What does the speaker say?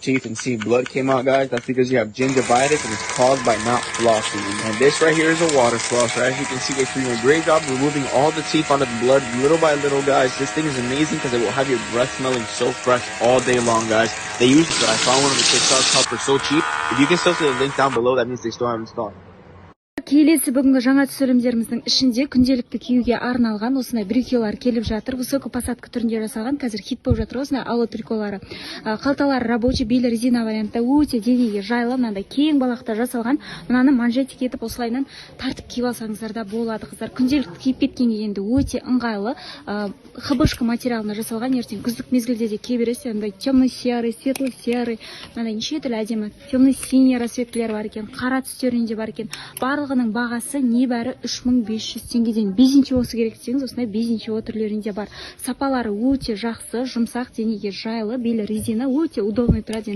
teeth and see blood came out, guys, that's because you have gingivitis and it's caused by not flossing. And this right here is a water flosser. As you can see, it's doing a great job removing all the teeth out of the blood little by little, guys. This thing is amazing because it will have your breath smelling so fresh all day long, guys. They use it. I found one of the TikToks help for so cheap. If you can still see the link down below, that means they still haven't installed. Келесі бүгінгі жаңа түсірілімдеріміздің ішінде күнделікті киюге арналған осындай брюкелар келіп жатыр. Высокий посадка түрінде жасалған, қазір хит болып жатыр осындай ауа триколары. Қалталары рабочий, белі резина вариантта өте денеге жайлы, мынандай кең балақта жасалған. Мынаны манжетик етіп осылайынан тартып киіп алсаңыздар да болады, қыздар. Күнделікті киіп кеткенге енді өте ыңғайлы. Хабышка материалына жасалған, ертең күздік мезгілде де кие бересіз. Мындай темно-серый, светло-серый, мынандай неше түрлі әдемі темно-синий расцветкілер бар екен, қара түстерінде бар екен. Барлығының бағасы небәрі 3500 теңгеден. Безинчиосы керек десеңіз, осындай безинчио түрлерінде бар. Сапалары өте жақсы, жұмсақ, денеге жайлы, белі резина, өте удобный тұрады.